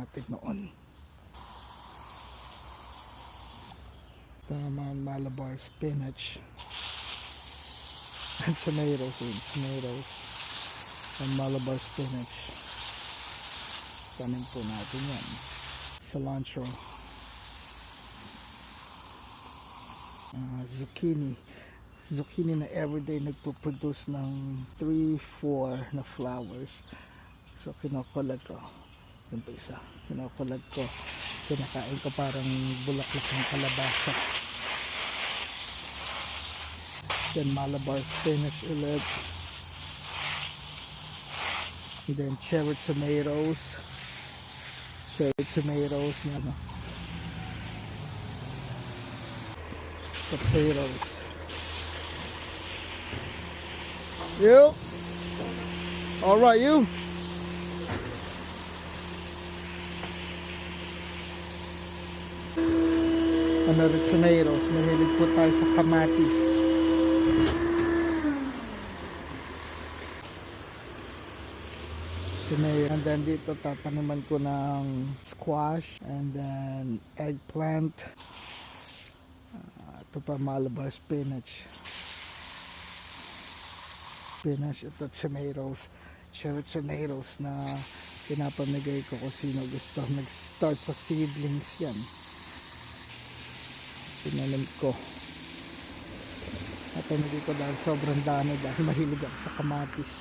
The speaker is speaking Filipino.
natin noon. Tama, Malabar spinach and tomatoes and Malabar spinach. Tanim po natin yan. Cilantro, zucchini na everyday nagpo-produce ng 3-4 na flowers. So kinokolad ko. Yun po isa. Kinokolad ko. Kinakain ko parang bulaklak ng kalabasa. Then Malabar spinach ulit. And then cherry tomatoes na ano. Potatoes. You? Alright, you? Another tomatoes. Mahilig po tayo sa kamatis. And then dito tataniman ko ng squash and then eggplant. Ito pa Malabar spinach. Ito tomatoes, cherry tomatoes na pinapamigay ko kung sino gusto. Nag-start sa seedlings yan. Tinanim ko. Napamigay ko dahil sobrang dami dahil mahilig ako sa kamatis.